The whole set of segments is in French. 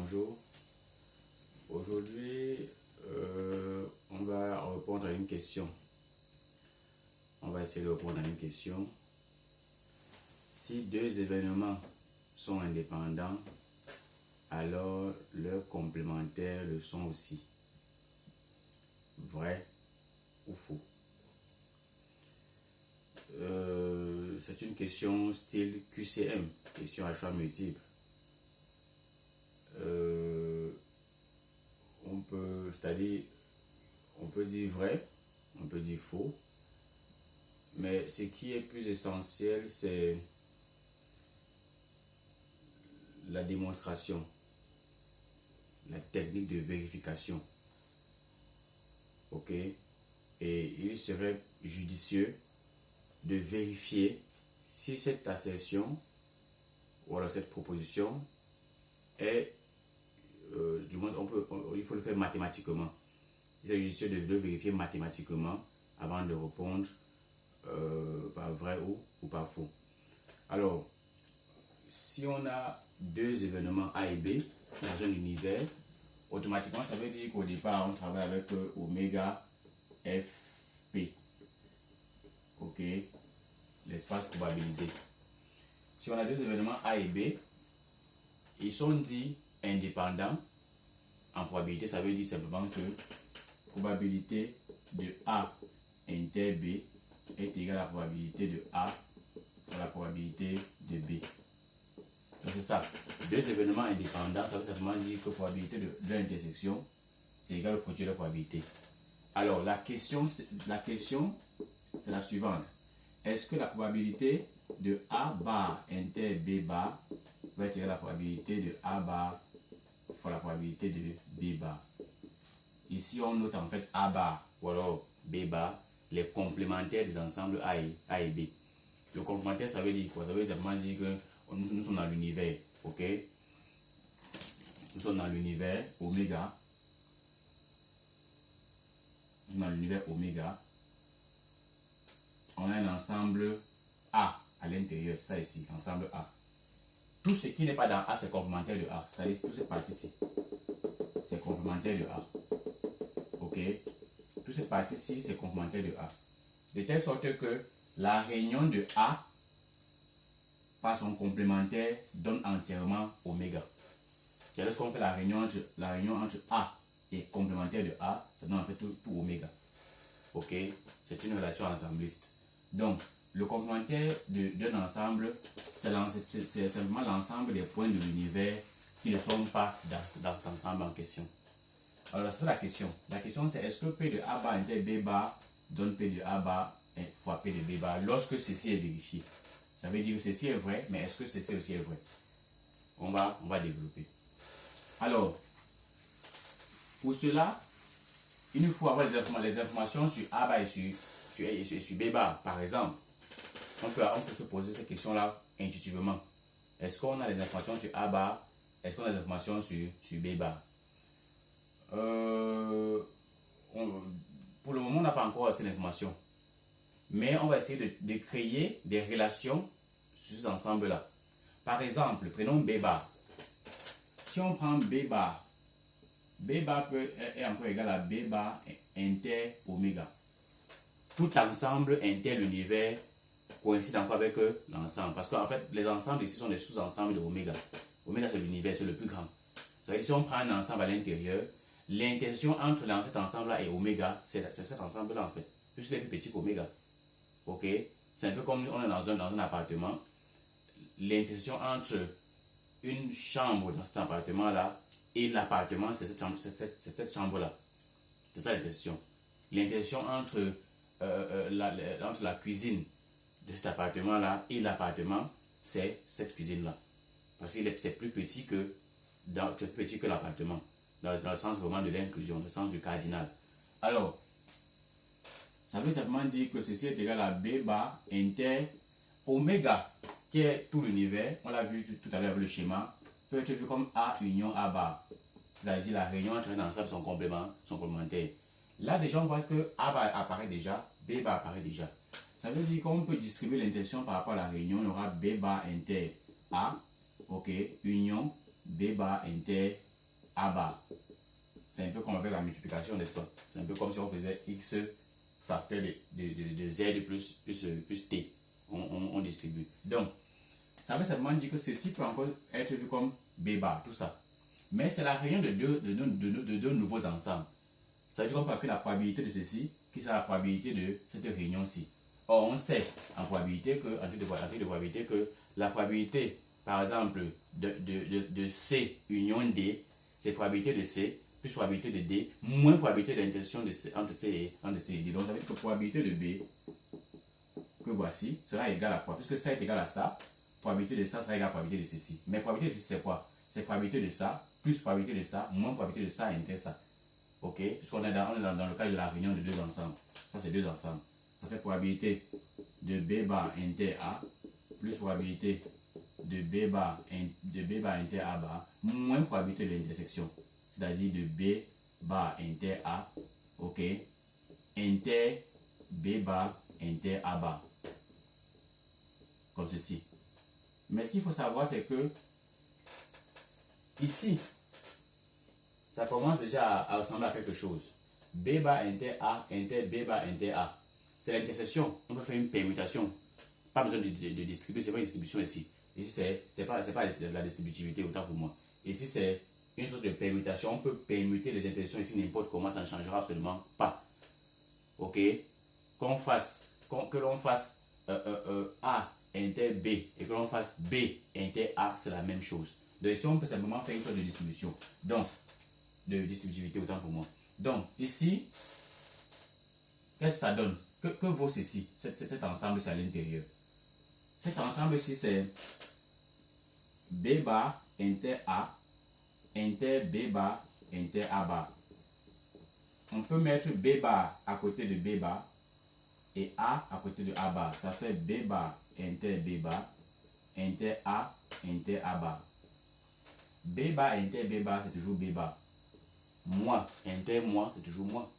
bonjour. Aujourd'hui, on va répondre à une question. On va essayer de répondre à une question. Si deux événements sont indépendants, alors leurs complémentaires le sont aussi. Vrai ou faux? C'est une question style QCM, question à choix multiple. On peut dire vrai, on peut dire faux, mais ce qui est plus essentiel, c'est la démonstration, la technique de vérification. Ok? Et il serait judicieux de vérifier si cette assertion ou alors cette proposition est, du moins il faut le faire mathématiquement. Il est judicieux de le vérifier mathématiquement avant de répondre par vrai ou par faux. Alors, si on a deux événements A et B dans un univers, automatiquement ça veut dire qu'au départ on travaille avec oméga Fp. Ok, l'espace probabilisé. Si on a deux événements A et B, ils sont dits indépendants. En probabilité, ça veut dire simplement que probabilité de A inter B est égale à la probabilité de A pour la probabilité de B. Donc c'est ça. Deux événements indépendants, ça veut simplement dire que la probabilité de l'intersection, c'est égal au produit de la probabilité. Alors la question c'est la suivante. Est-ce que la probabilité de A bar inter B bar va être égale à la probabilité de A bar fois la probabilité de B bar? Ici, on note en fait A bar ou alors B bar, les complémentaires des ensembles A et B. Le complémentaire, ça veut dire quoi? Ça veut simplement dire que nous sommes dans l'univers, ok? Nous sommes dans l'univers oméga. Nous sommes dans l'univers oméga. On a un ensemble A à l'intérieur, ça ici, ensemble A. Tout ce qui n'est pas dans A, c'est complémentaire de A. C'est-à-dire toute cette partie-ci, c'est complémentaire de A. Ok? Toute cette partie-ci, c'est complémentaire de A. De telle sorte que la réunion de A par son complémentaire donne entièrement oméga. Et lorsqu'on fait la réunion entre A et complémentaire de A, ça donne en fait tout oméga. Ok? C'est une relation ensembliste. Donc, le complémentaire d'un ensemble, c'est simplement l'ensemble des points de l'univers qui ne sont pas dans cet ensemble en question. Alors, c'est la question. La question, c'est est-ce que P de A bar inter B bar donne P de A bar fois P de B bar lorsque ceci est vérifié? Ça veut dire que ceci est vrai, mais est-ce que ceci aussi est vrai? On va développer. Alors, pour cela, il nous faut avoir les informations sur A bar et sur B bar, par exemple. On peut se poser cette question-là intuitivement. Est-ce qu'on a les informations sur A bar? Est-ce qu'on a les informations sur B bar? Pour le moment, on n'a pas encore cette information. Mais on va essayer de créer des relations sur ces ensembles-là. Par exemple, prenons B bar. Si on prend B bar est encore égal à B bar inter oméga. Tout ensemble inter l'univers coïncide encore avec l'ensemble. Parce qu'en fait, les ensembles ici sont des sous-ensembles de oméga. Oméga, c'est l'univers, c'est le plus grand. Ça veut dire si on prend un ensemble à l'intérieur, l'intersection entre cet ensemble-là et oméga, c'est cet ensemble-là en fait. Puisqu'il est plus petit qu'oméga. Ok? C'est un peu comme on est dans un appartement. L'intersection entre une chambre dans cet appartement-là et l'appartement, c'est cette chambre-là. C'est ça l'intersection. L'intersection entre la cuisine de cet appartement-là et l'appartement, c'est cette cuisine-là. Parce que c'est plus petit que l'appartement. Dans le sens vraiment de l'inclusion, le sens du cardinal. Alors, ça veut simplement dire que ceci est égal à B bar inter oméga, qui est tout l'univers. On l'a vu tout à l'heure avec le schéma. Peut être vu comme A union A bar. C'est-à-dire la réunion entre un ensemble son complémentaire. Là déjà on voit que A bar apparaît déjà, B bar apparaît déjà. Ça veut dire qu'on peut distribuer l'intersection par rapport à la réunion. Il y aura B bar inter A, ok, union B bar inter A bar. C'est un peu comme avec la multiplication, n'est-ce pas? C'est un peu comme si on faisait X facteur de Z plus T. On distribue. Donc, ça veut simplement dire que ceci peut encore être vu comme B bar, tout ça. Mais c'est la réunion de deux nouveaux ensembles. Ça veut dire qu'on peut appeler la probabilité de ceci, qui sera la probabilité de cette réunion-ci. Or, on sait en probabilité que, en termes de probabilité que la probabilité, par exemple, de C union D, c'est probabilité de C plus probabilité de D, moins probabilité d'intersection entre C et D. Donc, ça veut dire que la probabilité de B, que voici, sera égale à quoi? Puisque ça est égal à ça, probabilité de ça sera égale à probabilité de ceci. Mais probabilité de ceci, c'est quoi? C'est probabilité de ça, plus probabilité de ça, moins probabilité de ça, inter ça. Ok? Puisqu'on est dans le cas de la réunion de deux ensembles. Ça, c'est deux ensembles. Ça fait probabilité de B bar inter A, plus probabilité de B bar inter A bar, moins probabilité de l'intersection. C'est-à-dire de B bar inter A, ok? Inter B bar inter A bar. Comme ceci. Mais ce qu'il faut savoir, c'est que ici, ça commence déjà à ressembler à quelque chose. B bar inter A, inter B bar inter A. C'est l'intersection. On peut faire une permutation. Pas besoin de distribuer, c'est pas une distribution ici. Ici, c'est pas de la distributivité, autant pour moi. Ici, c'est une sorte de permutation. On peut permuter les intersections ici n'importe comment, ça ne changera absolument pas. Ok? Que l'on fasse A inter B et que l'on fasse B inter A, c'est la même chose. Donc ici, on peut simplement faire une sorte de distribution. Donc, de distributivité, autant pour moi. Donc, ici, qu'est-ce que ça donne? Que vaut ceci? Cet ensemble, c'est à l'intérieur. Cet ensemble ici, c'est B bar inter A, inter B bar, inter A bar. On peut mettre B bar à côté de B bar et A à côté de A bar. Ça fait B bar inter B bar, inter A bar. B bar inter B bar, c'est toujours B bar. Moi, inter moi, c'est toujours moi.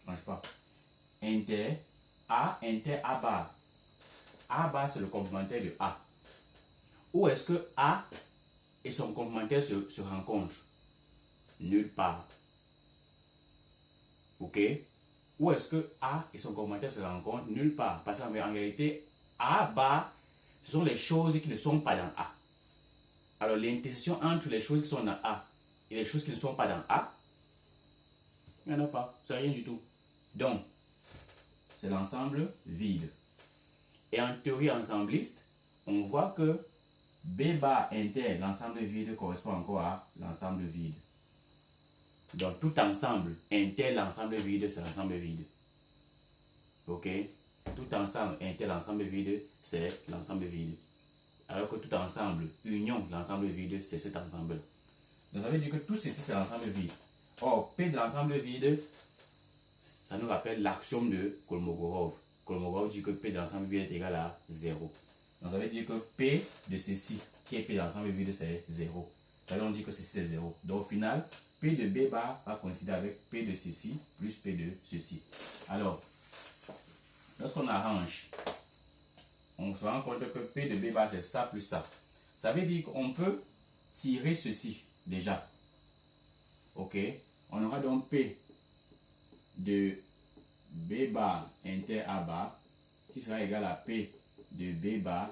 Ne change pas. Inter A bar. A bar, c'est le complémentaire de A. Où est-ce que A et son complémentaire se rencontrent? Nulle part. Ok? Où est-ce que A et son complémentaire se rencontrent? Nulle part. Parce qu'en réalité, A bar, ce sont les choses qui ne sont pas dans A. Alors, l'intersection entre les choses qui sont dans A et les choses qui ne sont pas dans A, il n'y en a pas. C'est rien du tout. Donc, c'est l'ensemble vide. Et en théorie ensembliste, on voit que B bar inter, l'ensemble vide, correspond encore à l'ensemble vide. Donc, tout ensemble inter, l'ensemble vide, c'est l'ensemble vide. Ok? Tout ensemble inter, l'ensemble vide, c'est l'ensemble vide. Alors que tout ensemble, union, l'ensemble vide, c'est cet ensemble. Donc, ça veut dire que tout ceci, c'est l'ensemble vide. Or, P de l'ensemble vide, ça nous rappelle l'axiome de Kolmogorov. Kolmogorov dit que P de l'ensemble vide est égal à 0. Donc, ça veut dire que P de ceci, qui est P de l'ensemble vide, c'est 0. Ça veut dire qu'on dit que ceci, c'est 0. Donc, au final, P de B bar va coïncider avec P de ceci plus P de ceci. Alors, lorsqu'on arrange, on se rend compte que P de B bar, c'est ça plus ça. Ça veut dire qu'on peut tirer ceci déjà. Ok? On aura donc P de B bar inter A bar qui sera égal à P de B bar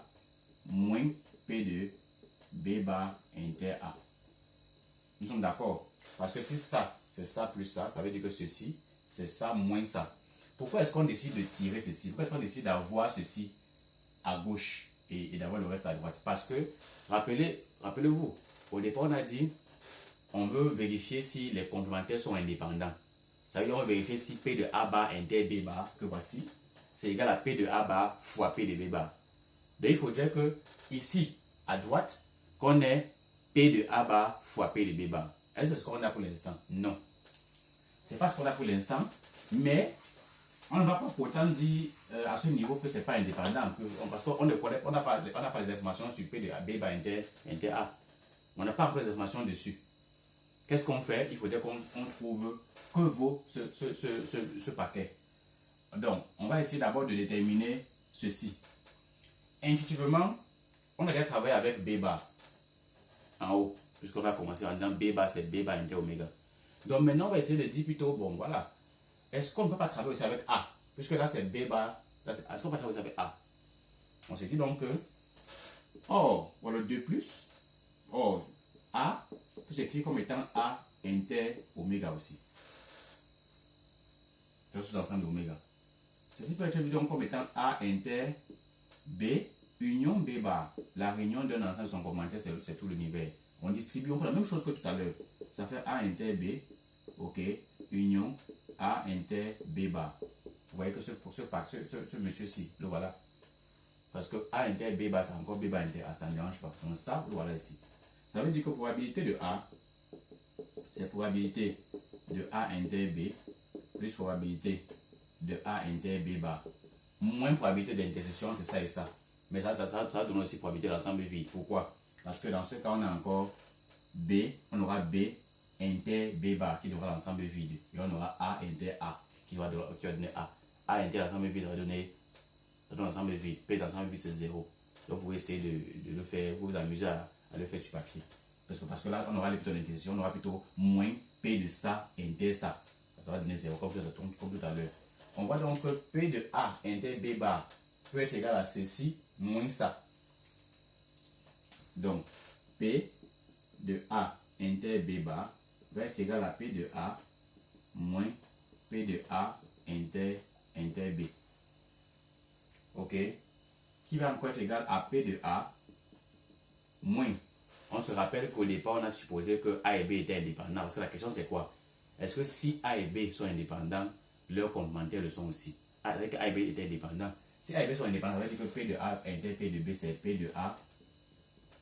moins P de B bar inter A. Nous sommes d'accord? Parce que si ça, c'est ça plus ça, ça veut dire que ceci, c'est ça moins ça. Pourquoi est-ce qu'on décide de tirer ceci? Pourquoi est-ce qu'on décide d'avoir ceci à gauche et d'avoir le reste à droite? Parce que, rappelez-vous, au départ, on a dit, on veut vérifier si les complémentaires sont indépendants. Ça veut dire qu'on veut vérifier si P de A bar inter B bar, que voici, c'est égal à P de A bar fois P de B bar. Donc, il faut dire que ici, à droite, qu'on ait P de A bar fois P de B bar. Est-ce que c'est ce qu'on a pour l'instant? Non. Ce n'est pas ce qu'on a pour l'instant, mais on ne va pas pourtant dire à ce niveau que ce n'est pas indépendant. Parce qu'on n'a pas les informations sur P de B bar inter A. On n'a pas encore les informations dessus. Qu'est-ce qu'on fait? Il faudrait qu'on trouve que vaut ce paquet. Donc, on va essayer d'abord de déterminer ceci. Intuitivement, on a déjà travaillé avec B bar en haut. puisqu'on va commencer en disant B bar, c'est B bar inter oméga. Donc maintenant, on va essayer de dire plutôt, bon voilà, est-ce qu'on ne peut pas travailler aussi avec A? Puisque là c'est B bar, est-ce qu'on peut travailler aussi avec A? On se dit donc que, voilà 2 plus, A peut s'écrire comme étant A inter oméga aussi. C'est le sous-ensemble d'oméga. Ceci peut être vu donc comme étant A inter B union B bar. La réunion d'un ensemble de son complémentaire, c'est tout l'univers. On distribue, on fait la même chose que tout à l'heure. Ça fait A inter B, ok, union A inter B bar. Vous voyez que ce monsieur-ci, le voilà. Parce que A inter B bar, c'est encore B bar inter A, ça ne dérange pas. Donc ça, le voilà ici. Ça veut dire que probabilité de A, c'est probabilité de A inter B plus probabilité de A inter B bar moins probabilité d'intersection entre ça et ça. Mais ça donne aussi probabilité de l'ensemble vide. Pourquoi? Parce que dans ce cas, on a encore B, on aura B inter B bar qui donnera l'ensemble vide. Et on aura A inter A qui va donner A. A inter l'ensemble vide va donner l'ensemble vide. P d'ensemble vide c'est 0. Donc vous pouvez essayer de le faire, vous amuser à le faire sur papier. Parce que là, on aura plutôt l'intersection, on aura plutôt moins P de ça inter ça. Ça va donner 0 comme tout à l'heure. On voit donc que P de A inter B bar peut être égal à ceci moins ça. Donc, P de A inter B bar va être égal à P de A moins P de A inter B. Ok? Qui va encore être égal à P de A moins. On se rappelle qu'au départ, on a supposé que A et B étaient indépendants. Parce que la question c'est quoi? Est-ce que si A et B sont indépendants, leurs complémentaires le sont aussi? Avec A et B étaient indépendants. Si A et B sont indépendants, ça veut dire que P de A inter P de B, c'est P de A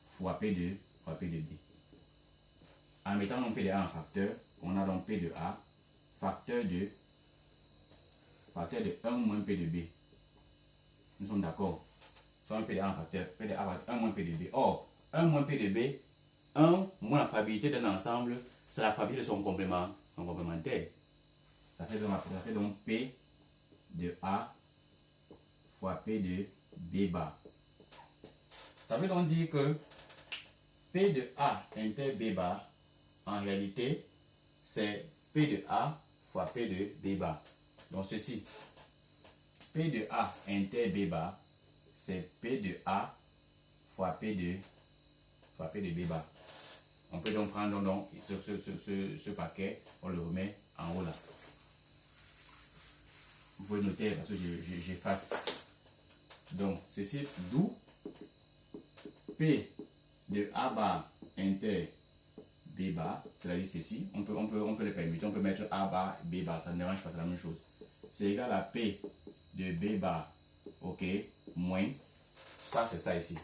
fois P de B. En mettant donc P de A en facteur, on a donc P de A facteur de 1 moins P de B. Nous sommes d'accord? Soit un P de A en facteur, P de A va être 1 moins P de B. Or, 1 moins P de B, 1 moins la probabilité d'un ensemble, c'est la probabilité de son complémentaire. Ça fait donc P de A fois P de B bar. Ça veut donc dire que P de A inter B bar, en réalité, c'est P de A fois P de B bar. Donc ceci, P de A inter B bar, c'est P de A fois P de B bar. On peut donc prendre ce paquet, on le remet en haut là. Vous pouvez noter parce que j'efface. Donc, ceci, d'où P de A bar inter B bar, c'est-à-dire ceci, on peut le permuter, on peut mettre A bar, B bar, ça ne dérange pas, c'est la même chose. C'est égal à P de B bar, ok, moins, ça c'est ça ici,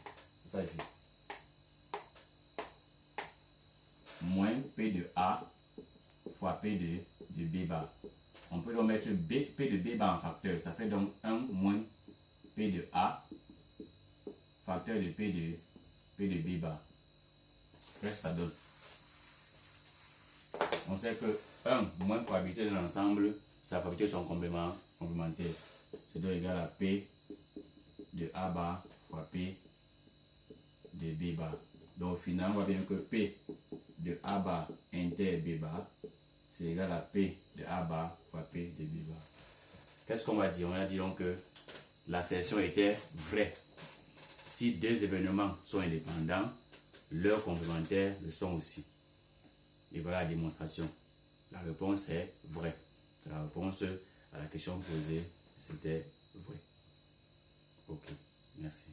moins P de A fois P de B bar. On peut donc mettre P de B bar en facteur. Ça fait donc 1 moins P de A facteur de P de B bar. Qu'est-ce que ça donne? On sait que 1 moins probabilité d'un ensemble, c'est la probabilité de son complémentaire. C'est donc égal à P de A bar fois P de B bar. Donc au final, on voit bien que P de A bar inter B bar, c'est égal à P de A bar fois P de B bar. Qu'est-ce qu'on va dire? On va dire donc que l'assertion était vraie. Si deux événements sont indépendants, leurs complémentaires le sont aussi. Et voilà la démonstration. La réponse est vraie. La réponse à la question posée, c'était vrai. Ok, merci.